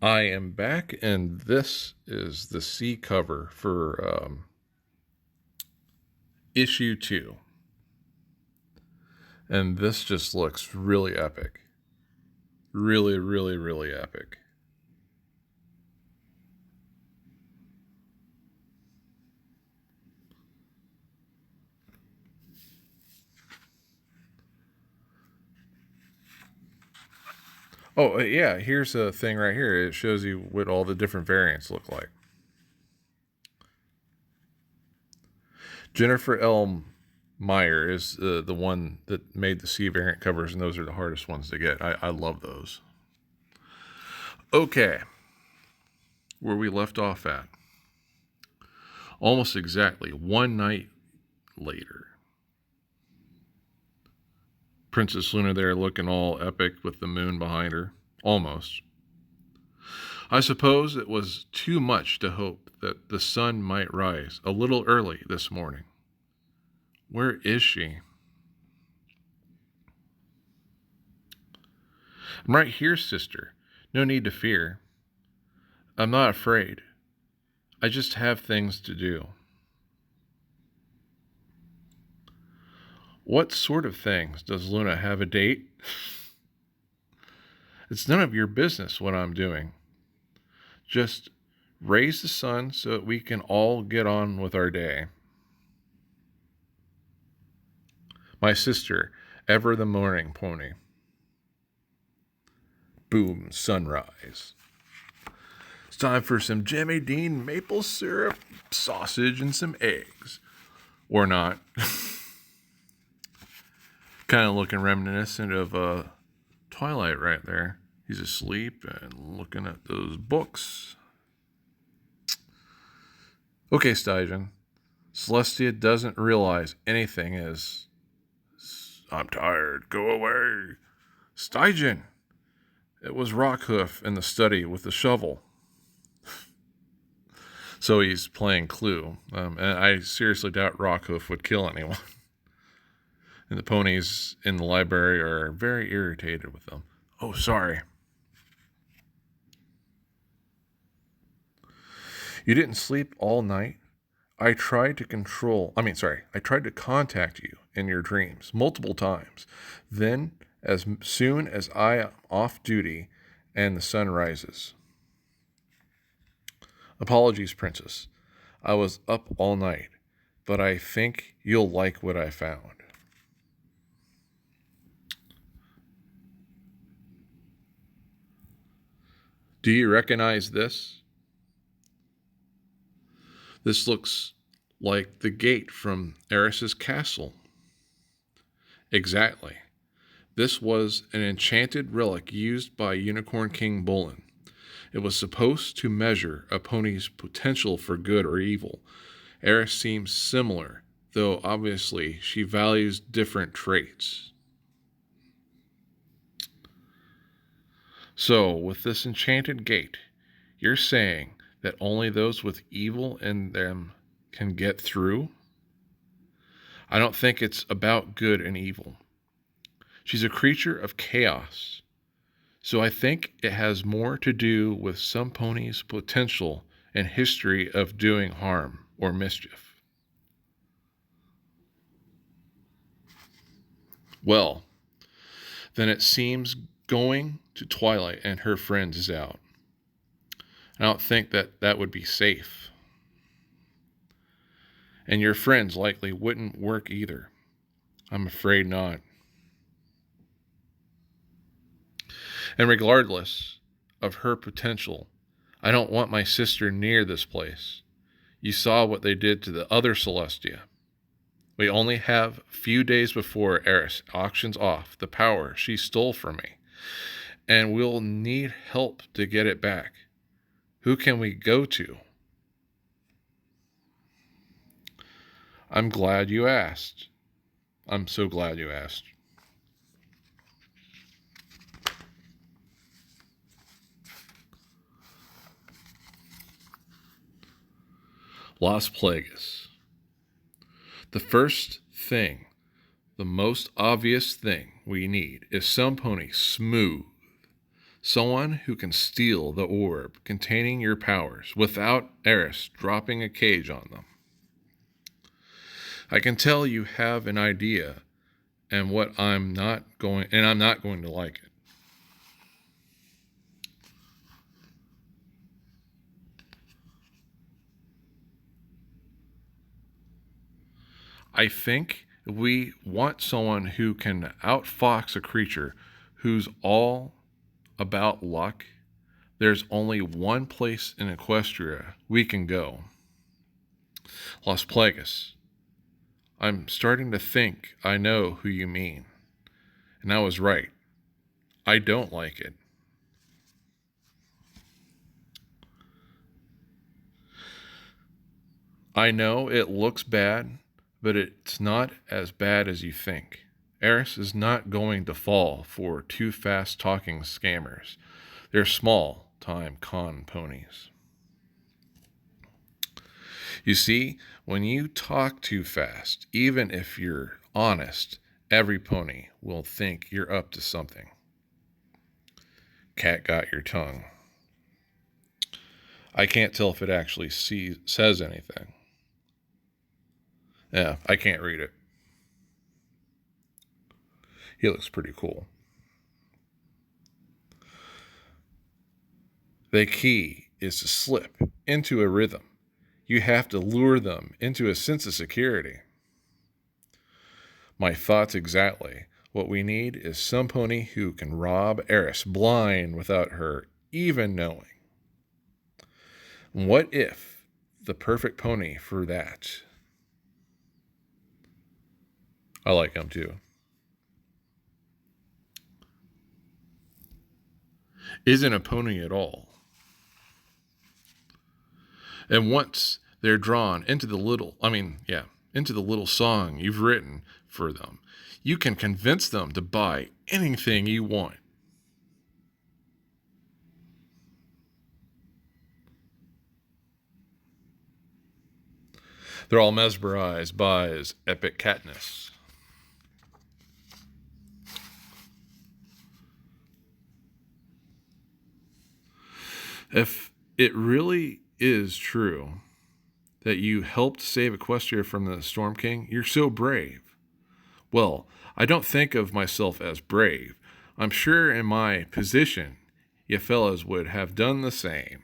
I am back, and this is the C cover for issue 2. And this just looks really epic. Really, really, really epic. Oh, yeah, here's a thing right here. It shows you what all the different variants look like. Jennifer L. Meyer is the one that made the C variant covers, and those are the hardest ones to get. I love those. Okay, where we left off at. Almost exactly one night later. Princess Luna there looking all epic with the moon behind her. Almost. I suppose it was too much to hope that the sun might rise a little early this morning. Where is she? I'm right here, sister. No need to fear. I'm not afraid. I just have things to do. What sort of things? Does Luna have a date? It's none of your business what I'm doing. Just raise the sun so that we can all get on with our day. My sister, ever the morning pony. Boom, sunrise. It's time for some Jimmy Dean maple syrup, sausage, and some eggs. Or not. Kind of looking reminiscent of Twilight right there. He's asleep and looking at those books. Okay, Stygian. Celestia doesn't realize anything is. I'm tired. Go away. Stygian. It was Rockhoof in the study with the shovel. So he's playing Clue. And I seriously doubt Rockhoof would kill anyone. And the ponies in the library are very irritated with them. Oh, sorry. You didn't sleep all night? I tried to contact you in your dreams multiple times. Then, as soon as I am off duty and the sun rises. Apologies, Princess. I was up all night, but I think you'll like what I found. Do you recognize this? This looks like the gate from Eris's castle. Exactly. This was an enchanted relic used by Unicorn King Bullen. It was supposed to measure a pony's potential for good or evil. Eris seems similar, though obviously she values different traits. So, with this enchanted gate, you're saying that only those with evil in them can get through? I don't think it's about good and evil. She's a creature of chaos. So I think it has more to do with some ponies' potential and history of doing harm or mischief. Well, then it seems going to Twilight and her friends is out. I don't think that would be safe. And your friends likely wouldn't work either. I'm afraid not. And regardless of her potential, I don't want my sister near this place. You saw what they did to the other Celestia. We only have a few days before Eris auctions off the power she stole from me, and we'll need help to get it back. Who can we go to? I'm glad you asked. I'm so glad you asked. Las Plagas. The first thing, the most obvious thing we need is some pony smooth, Someone who can steal the orb containing your powers without Eris dropping a cage on them. I can tell you have an idea and I'm not going to like it. I think we want someone who can outfox a creature who's all about luck. There's only one place in Equestria we can go. Las Plagas. I'm starting to think I know who you mean. And I was right. I don't like it. I know it looks bad, but it's not as bad as you think. Eris is not going to fall for too fast talking scammers. They're small time con ponies. You see, when you talk too fast, even if you're honest, every pony will think you're up to something. Cat got your tongue. I can't tell if it actually says anything. Yeah, I can't read it. He looks pretty cool. The key is to slip into a rhythm. You have to lure them into a sense of security. My thoughts exactly. What we need is some pony who can rob Eris blind without her even knowing. What if the perfect pony for that? I like him too. Isn't a pony at all. And once they're drawn into the little song you've written for them, you can convince them to buy anything you want. They're all mesmerized by his epic catness. If it really is true that you helped save Equestria from the Storm King, you're so brave. Well, I don't think of myself as brave. I'm sure in my position, you fellows would have done the same.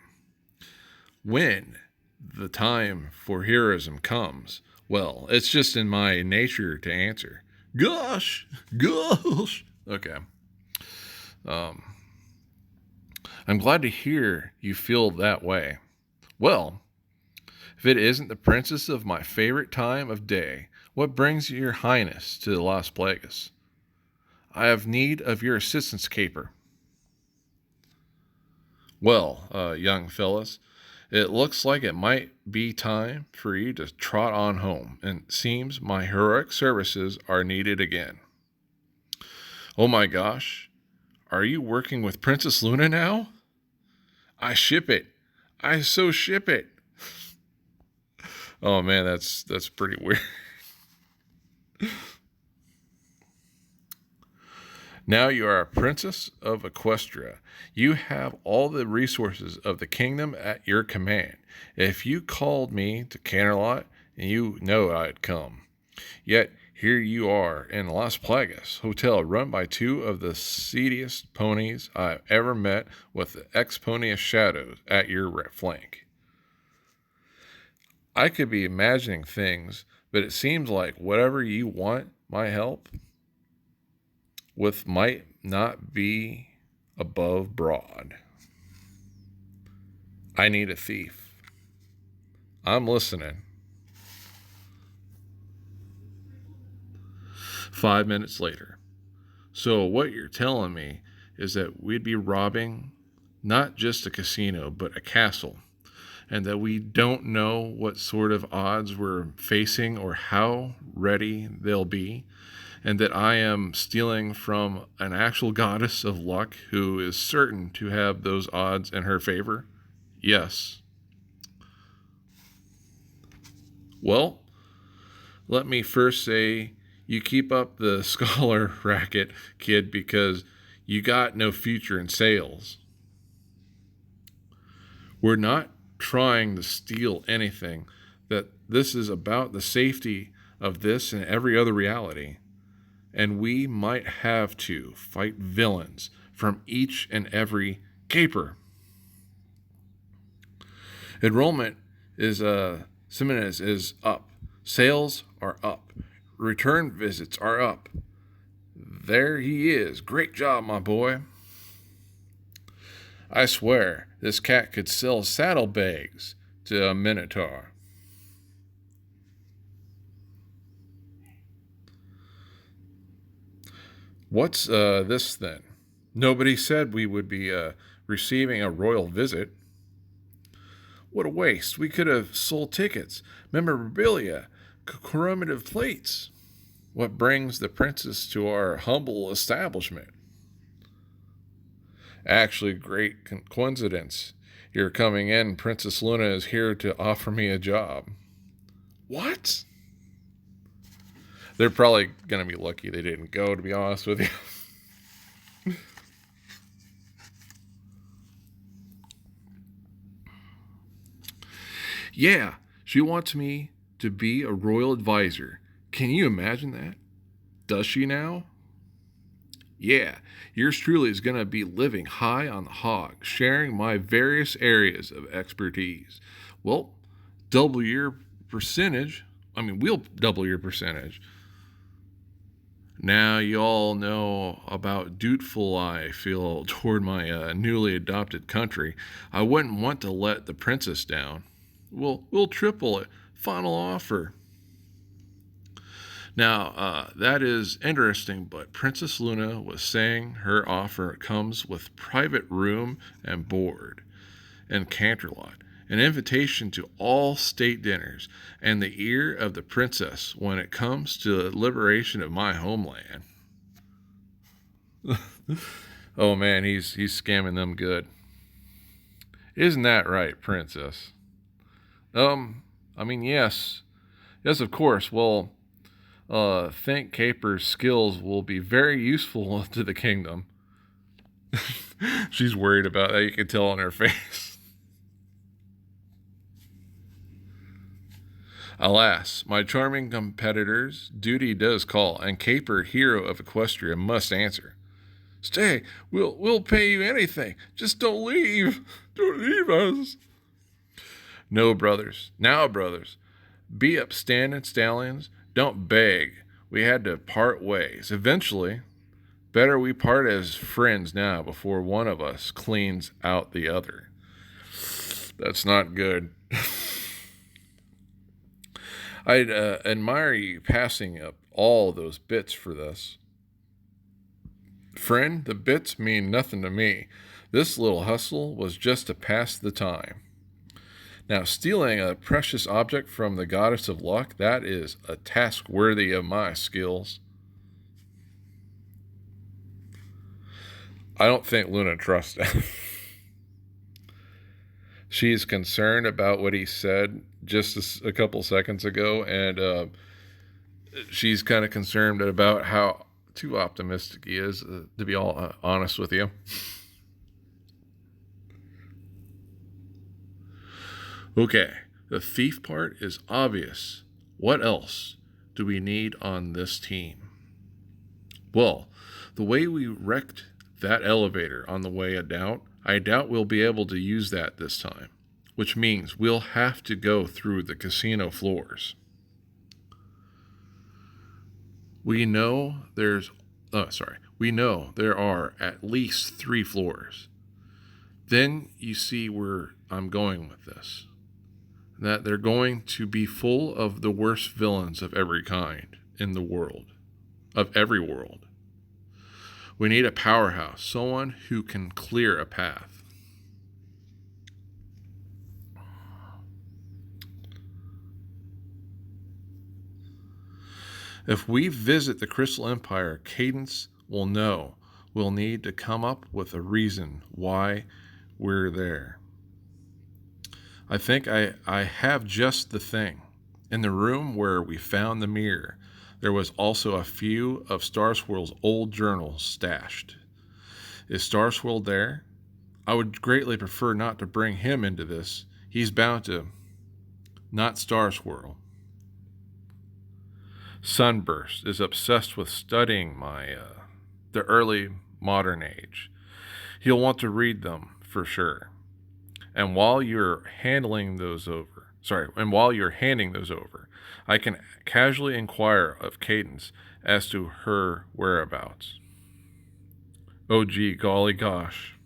When the time for heroism comes, well, it's just in my nature to answer. Gosh. Okay. I'm glad to hear you feel that way. Well, if it isn't the princess of my favorite time of day, what brings your highness to Las Plagas? I have need of your assistance, Caper. Well, young fellas, it looks like it might be time for you to trot on home, and it seems my heroic services are needed again. Oh my gosh, are you working with Princess Luna now? I ship it. I so ship it. Oh man, that's pretty weird. Now you are a princess of Equestria. You have all the resources of the kingdom at your command. If you called me to Canterlot, you know I'd come. Yet here you are in Las Plagas Hotel, run by two of the seediest ponies I've ever met, with the ex-pony of Shadows at your flank. I could be imagining things, but it seems like whatever you want my help with might not be above broad. I need a thief. I'm listening. 5 minutes later. So what you're telling me is that we'd be robbing not just a casino, but a castle, and that we don't know what sort of odds we're facing or how ready they'll be, and that I am stealing from an actual goddess of luck who is certain to have those odds in her favor? Yes. Well, let me first say you keep up the scholar racket, kid, because You got no future in sales. We're not trying to steal anything. That this is about the safety of this and every other reality. And we might have to fight villains from each and every caper. Enrollment is Simenes is up. Sales are up. Return visits are up. There he is. Great job, my boy. I swear, this cat could sell saddlebags to a minotaur. What's this then? Nobody said we would be receiving a royal visit. What a waste. We could have sold tickets, memorabilia, commemorative plates. What brings the princess to our humble establishment? Actually, great coincidence. You're coming in. Princess Luna is here to offer me a job. What? They're probably going to be lucky they didn't go, to be honest with you. Yeah, she wants me to be a royal advisor. Can you imagine that? Does she now? Yeah, yours truly is going to be living high on the hog, sharing my various areas of expertise. Well, double your percentage. We'll double your percentage. Now you all know about dutiful I feel toward my newly adopted country. I wouldn't want to let the princess down. We'll triple it. Final offer. Now, that is interesting, but Princess Luna was saying her offer comes with private room and board and Canterlot, an invitation to all state dinners, and the ear of the princess when it comes to the liberation of my homeland. Oh man, he's scamming them good. Isn't that right, princess? Yes. Yes, of course. Well, think Caper's skills will be very useful to the kingdom. She's worried about that. You can tell on her face. Alas, my charming competitor's duty does call, and Caper, hero of Equestria, must answer. Stay, we'll pay you anything. Just don't leave. Don't leave us. No, brothers. Now, brothers. Be upstanding stallions. Don't beg. We had to part ways. Eventually, better we part as friends now before one of us cleans out the other. That's not good. I'd admire you passing up all those bits for this. Friend, the bits mean nothing to me. This little hustle was just to pass the time. Now, stealing a precious object from the goddess of luck, that is a task worthy of my skills. I don't think Luna trusts him. She's concerned about what he said just a couple seconds ago, and she's kind of concerned about how too optimistic he is, to be all honest with you. Okay, the thief part is obvious. What else do we need on this team? Well, the way we wrecked that elevator on the way down, I doubt we'll be able to use that this time, which means we'll have to go through the casino floors. We know there are at least 3 floors. Then you see where I'm going with this. That they're going to be full of the worst villains of every kind in the world, of every world. We need a powerhouse, someone who can clear a path. If we visit the Crystal Empire, Cadence will know we'll need to come up with a reason why we're there. I think I have just the thing. In the room where we found the mirror, there was also a few of Star Swirl's old journals stashed. Is Starswirl there? I would greatly prefer not to bring him into this. He's bound to. Not Starswirl. Sunburst is obsessed with studying the early modern age. He'll want to read them for sure. And while you're while you're handing those over, I can casually inquire of Cadence as to her whereabouts. Oh gee, golly gosh.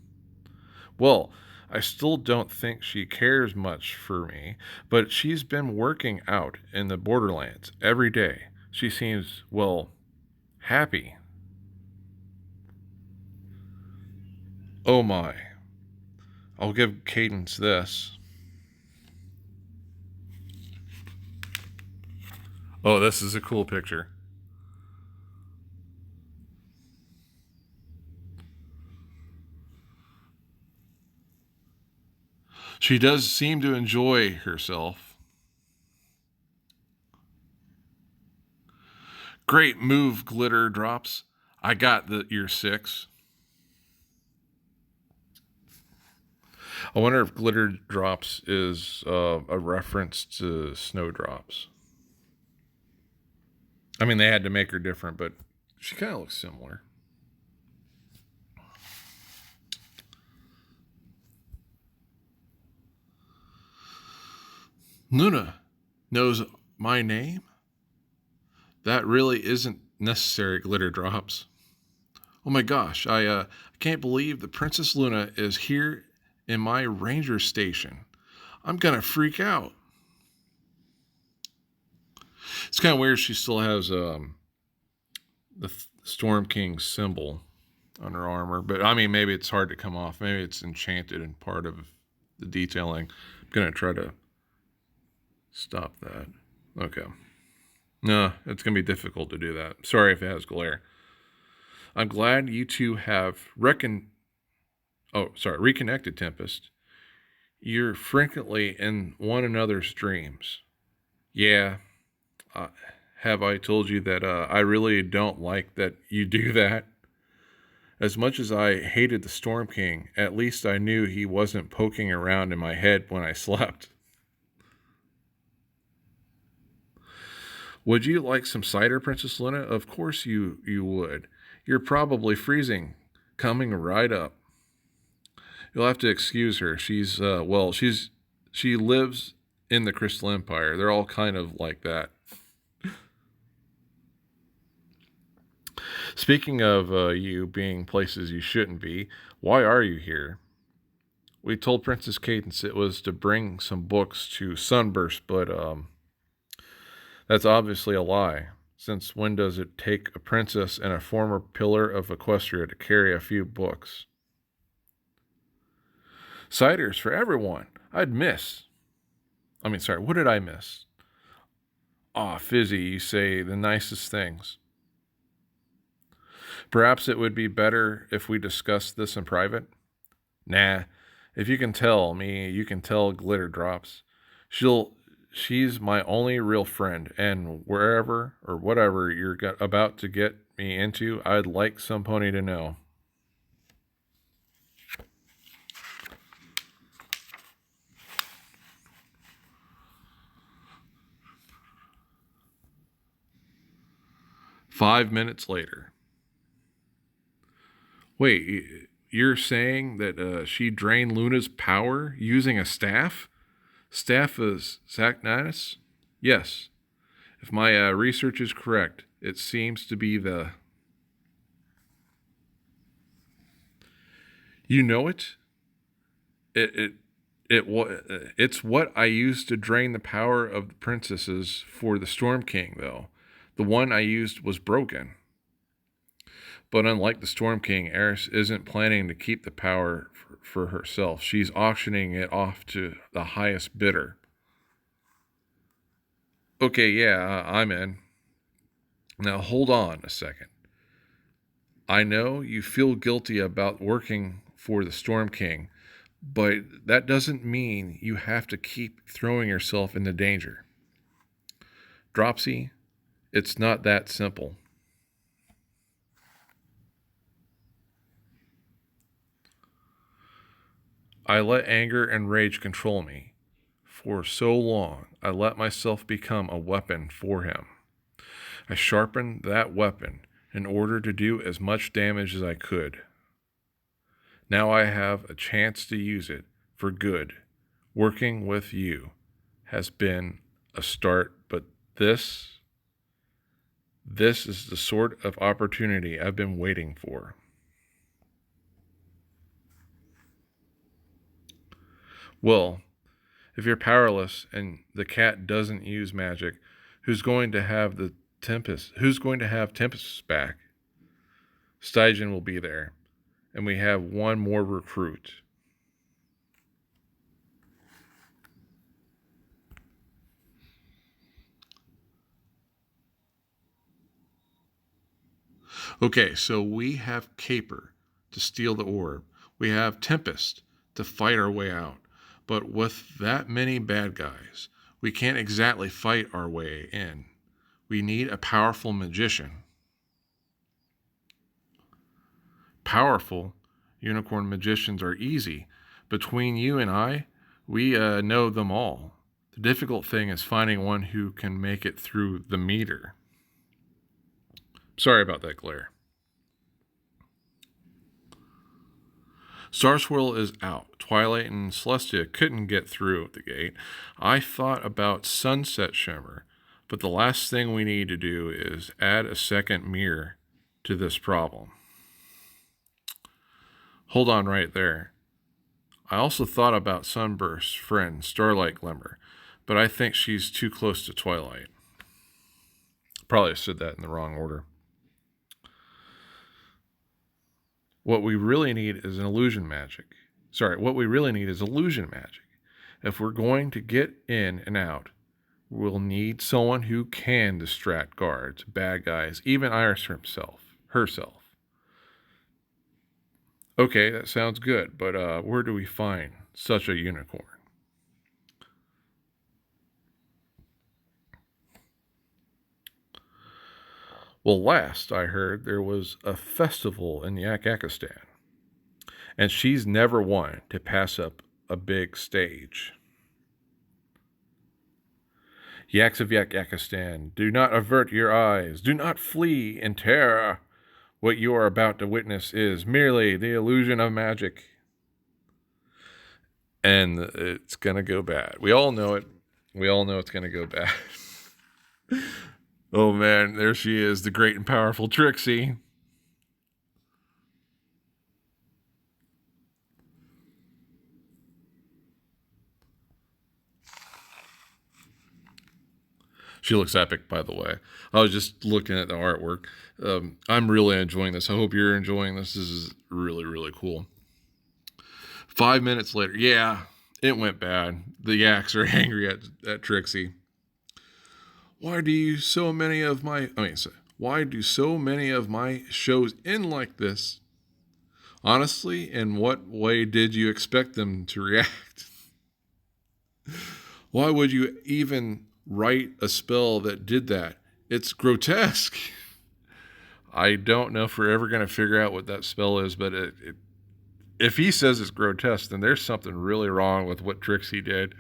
Well, I still don't think she cares much for me, but she's been working out in the borderlands every day. She seems, well, happy. Oh my. I'll give Cadence this. Oh, this is a cool picture. She does seem to enjoy herself. Great move, Glitter Drops. I got your 6. I wonder if Glitter Drops is a reference to Snowdrops. I mean, they had to make her different, but she kind of looks similar. Luna knows my name? That really isn't necessary, Glitter Drops. Oh my gosh, I can't believe the Princess Luna is here in my ranger station. I'm gonna freak out. It's kind of weird she still has the Storm King symbol on her armor, but I mean, maybe it's hard to come off. Maybe it's enchanted and part of the detailing. I'm gonna try to stop that. Okay. No, it's gonna be difficult to do that. Sorry if it has glare. I'm glad you two have reconnected, Tempest. You're frequently in one another's dreams. Yeah, have I told you that I really don't like that you do that? As much as I hated the Storm King, at least I knew he wasn't poking around in my head when I slept. Would you like some cider, Princess Luna? Of course you would. You're probably freezing. Coming right up. You'll have to excuse her. She lives in the Crystal Empire. They're all kind of like that. Speaking of you being places you shouldn't be, why are you here? We told Princess Cadence it was to bring some books to Sunburst, but that's obviously a lie. Since when does it take a princess and a former pillar of Equestria to carry a few books? Ciders for everyone. What did I miss? Aw, Fizzy, you say the nicest things. Perhaps it would be better if we discussed this in private? Nah, if you can tell me, you can tell Glitter Drops. She's my only real friend, and wherever or whatever you're about to get me into, I'd like some pony to know. Five minutes later. Wait, you're saying that she drained Luna's power using a staff? Staff is Sacnatus? Yes. If my research is correct, it seems to be the. You know it? It it's what I used to drain the power of the princesses for the Storm King, though. The one I used was broken. But unlike the Storm King, Eris isn't planning to keep the power for herself. She's auctioning it off to the highest bidder. Okay, yeah, I'm in. Now hold on a second. I know you feel guilty about working for the Storm King, but that doesn't mean you have to keep throwing yourself into danger. Dropsy, it's not that simple. I let anger and rage control me. For so long, I let myself become a weapon for him. I sharpened that weapon in order to do as much damage as I could. Now I have a chance to use it for good. Working with you has been a start, but this is the sort of opportunity I've been waiting for. Well, if you're powerless and the cat doesn't use magic, who's going to have Tempest? Who's going to have Tempest's back? Stygian will be there, and we have one more recruit. Okay, so we have Caper to steal the orb. We have Tempest to fight our way out. But with that many bad guys, we can't exactly fight our way in. We need a powerful magician. Powerful unicorn magicians are easy. Between you and I, we know them all. The difficult thing is finding one who can make it through the meter. Sorry about that glare. Starswirl is out. Twilight and Celestia couldn't get through the gate. I thought about Sunset Shimmer, but the last thing we need to do is add a second mirror to this problem. Hold on right there. I also thought about Sunburst's friend, Starlight Glimmer, but I think she's too close to Twilight. Probably said that in the wrong order. What we really need is illusion magic. If we're going to get in and out, we'll need someone who can distract guards, bad guys, even Iris herself. Okay, that sounds good, but where do we find such a unicorn? Well, last I heard there was a festival in Yakakistan, and she's never one to pass up a big stage. Yaks of Yakakistan, do not avert your eyes, do not flee in terror. What you are about to witness is merely the illusion of magic. And it's going to go bad. We all know it. We all know it's going to go bad. Oh man, there she is, the great and powerful Trixie. She looks epic, by the way. I was just looking at the artwork. I'm really enjoying this. I hope you're enjoying this. This is really, really cool. 5 minutes later, yeah, it went bad. The Yaks are angry at Trixie. Why do so many of my shows end like this? Honestly, in what way did you expect them to react? Why would you even write a spell that did that? It's grotesque. I don't know if we're ever going to figure out what that spell is, but if he says it's grotesque, then there's something really wrong with what Trixie did.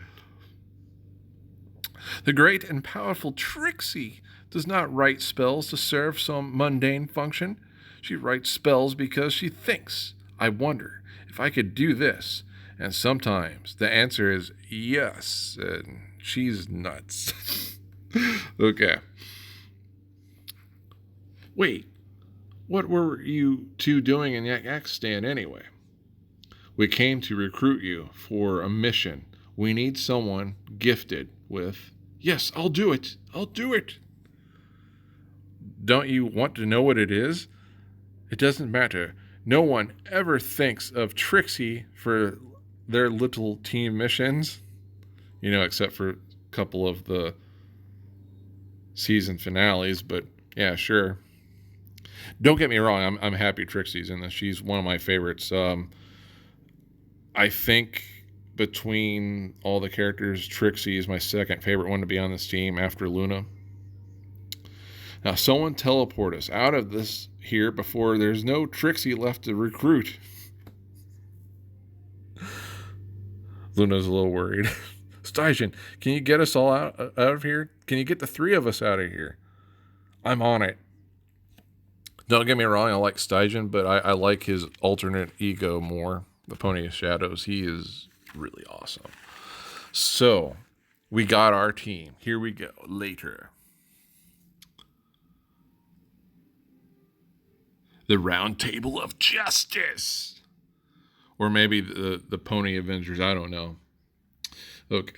The great and powerful Trixie does not write spells to serve some mundane function. She writes spells because she thinks, I wonder if I could do this. And sometimes the answer is yes, and she's nuts. Okay. Wait, what were you two doing in Yakistan anyway? We came to recruit you for a mission. We need someone gifted with, yes, I'll do it. Don't you want to know what it is? It doesn't matter. No one ever thinks of Trixie for their little team missions, except for a couple of the season finales, but yeah, sure. Don't get me wrong, I'm happy Trixie's in this. She's one of my favorites. I think between all the characters, Trixie is my second favorite one to be on this team after Luna. Now, someone teleport us out of this here before there's no Trixie left to recruit. Luna's a little worried. Stygian, can you get us all out of here? Can you get the three of us out of here? I'm on it. Don't get me wrong, I like Stygian, but I like his alternate ego more. The Pony of Shadows. He is really awesome. So, we got our team. Here we go. Later. The Round Table of Justice. Or maybe the Pony Avengers. I don't know. Okay.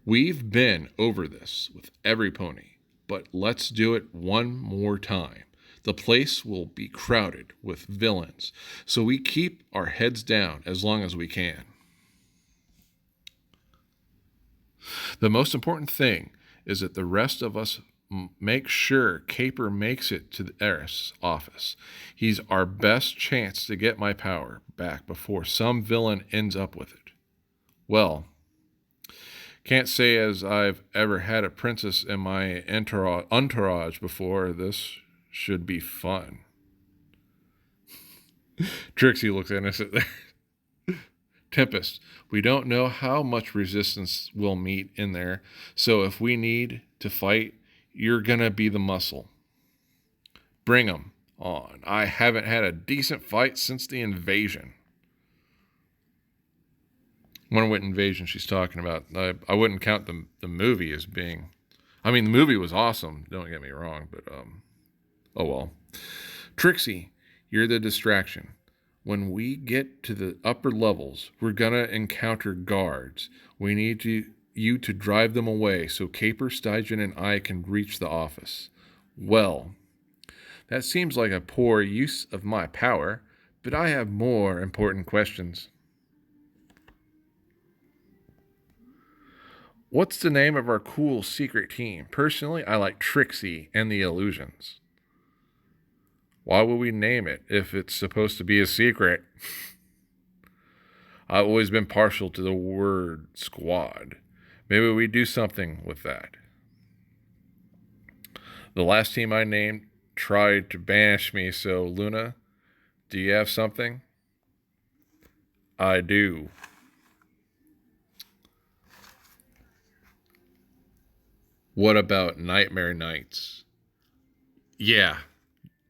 We've been over this with every pony, but let's do it one more time. The place will be crowded with villains, so we keep our heads down as long as we can. The most important thing is that the rest of us make sure Caper makes it to the Eris office. He's our best chance to get my power back before some villain ends up with it. Well, can't say as I've ever had a princess in my entourage before. This should be fun. Trixie looks innocent there. Tempest, we don't know how much resistance we'll meet in there, so if we need to fight, you're gonna be the muscle. Bring 'em on. I haven't had a decent fight since the invasion. I wonder what invasion she's talking about. I wouldn't count the movie as being... I mean, the movie was awesome, don't get me wrong, but, oh well. Trixie, you're the distraction. When we get to the upper levels, we're gonna encounter guards. We need you to drive them away so Caper, Stygian, and I can reach the office. Well, that seems like a poor use of my power, but I have more important questions. What's the name of our cool secret team? Personally, I like Trixie and the Illusions. Why would we name it if it's supposed to be a secret? I've always been partial to the word squad. Maybe we do something with that. The last team I named tried to banish me, so Luna, do you have something? I do. What about Nightmare Knights? Yeah,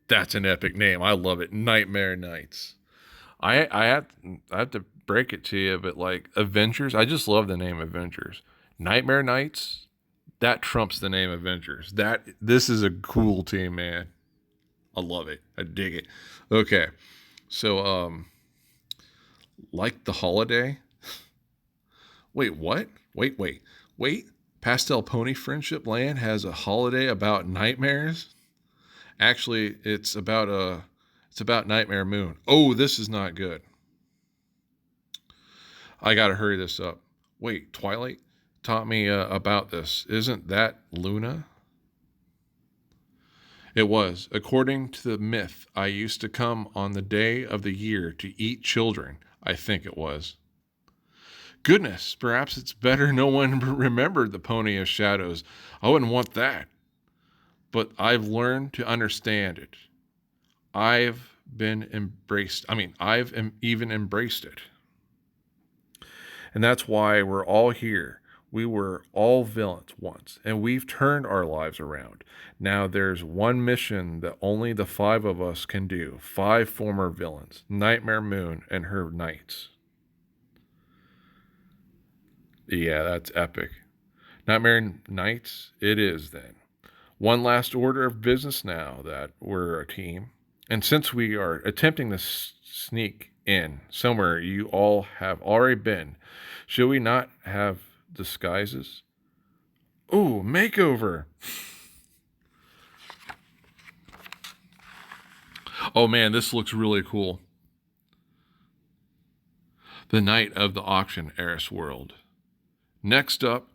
that's an epic name. I love it. Nightmare Knights. I have to break it to you, but like Avengers, I just love the name Avengers. Nightmare Knights, that trumps the name Avengers. This is a cool team, man. I love it. I dig it. Okay. So like the holiday? Wait, what? Wait. Pastel Pony Friendship Land has a holiday about nightmares? Actually, it's about Nightmare Moon. Oh, this is not good. I got to hurry this up. Wait, Twilight taught me about this. Isn't that Luna? It was. According to the myth, I used to come on the day of the year to eat children. I think it was. Goodness, perhaps it's better no one remembered the Pony of Shadows. I wouldn't want that. But I've learned to understand it. I've even embraced it. And that's why we're all here. We were all villains once, and we've turned our lives around. Now there's one mission that only the 5 of us can do. 5 former villains, Nightmare Moon and her knights. Yeah, that's epic. Nightmare Knights, it is then. One last order of business now that we're a team. And since we are attempting to sneak in somewhere you all have already been, should we not have disguises? Ooh, makeover. Oh man, this looks really cool. The night of the auction, Eris World. Next up,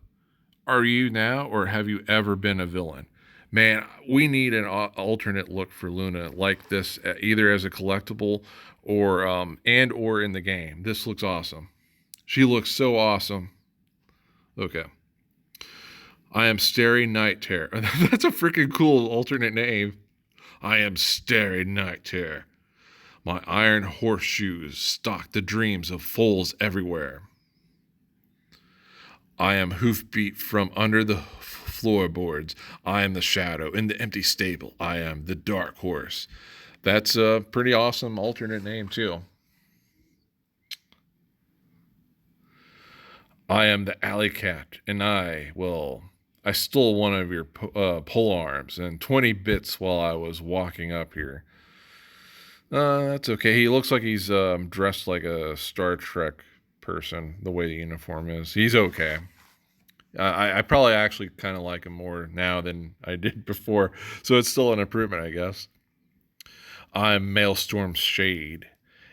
are you now or have you ever been a villain? Man, we need an alternate look for Luna like this, either as a collectible or or in the game. This looks awesome. She looks so awesome. Okay. I am Starry Night Terror. That's a freaking cool alternate name. I am Starry Night Terror. My iron horseshoes stalk the dreams of foals everywhere. I am hoofbeat from under the floorboards. I am the shadow in the empty stable. I am the dark horse. That's a pretty awesome alternate name, too. I am the alley cat, and I stole one of your pole arms and 20 bits while I was walking up here. That's okay. He looks like he's dressed like a Star Trek person, the way the uniform is. He's okay. I probably actually kind of like him more now than I did before, so it's still an improvement, I guess. I'm Maelstrom Shade,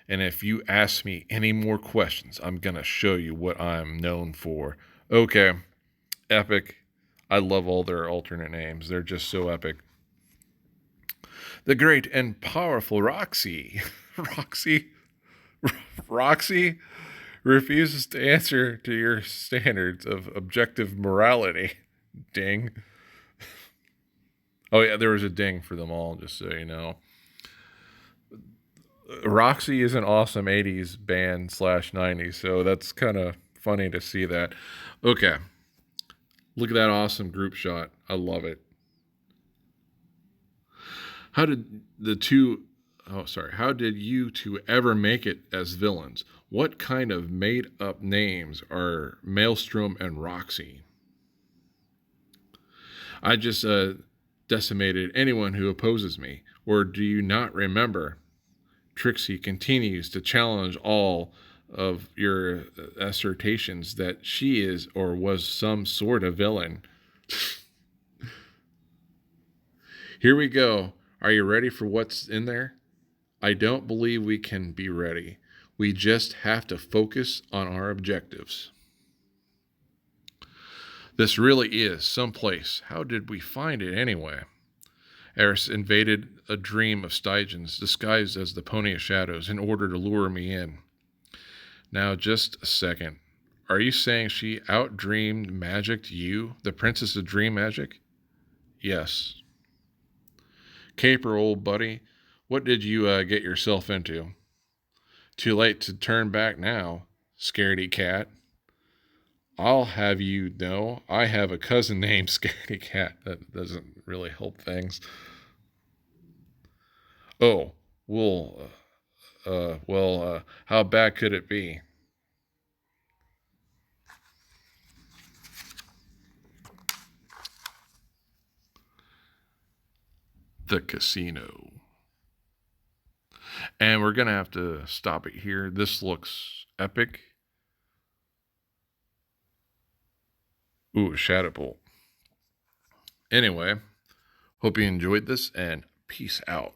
and if you ask me any more questions, I'm gonna show you what I'm known for. Okay, epic. I love all their alternate names. They're just so epic. The great and powerful Roxy. Roxy? Roxy refuses to answer to your standards of objective morality. Ding. Oh, yeah, there was a ding for them all, just so you know. Roxy is an awesome 80s band slash 90s, so that's kind of funny to see that. Okay, look at that awesome group shot. I love it. How did the two Oh, sorry. How did you two ever make it as villains? What kind of made up names are Maelstrom and Roxy? I just decimated anyone who opposes me. Or do you not remember? Trixie continues to challenge all of your assertions that she is or was some sort of villain. Here we go. Are you ready for what's in there? I don't believe we can be ready. We just have to focus on our objectives. This really is someplace. How did we find it anyway? Eris invaded a dream of Stygian's disguised as the Pony of Shadows in order to lure me in. Now, just a second. Are you saying she outdreamed magicked you, the Princess of Dream Magic? Yes. Caper, old buddy, what did you get yourself into? Too late to turn back now, scaredy cat. I'll have you know I have a cousin named Scaredy Cat. That doesn't really help things. Oh, how bad could it be? The casino. And we're going to have to stop it here. This looks epic. Ooh, Shadow Bolt. Anyway, hope you enjoyed this and peace out.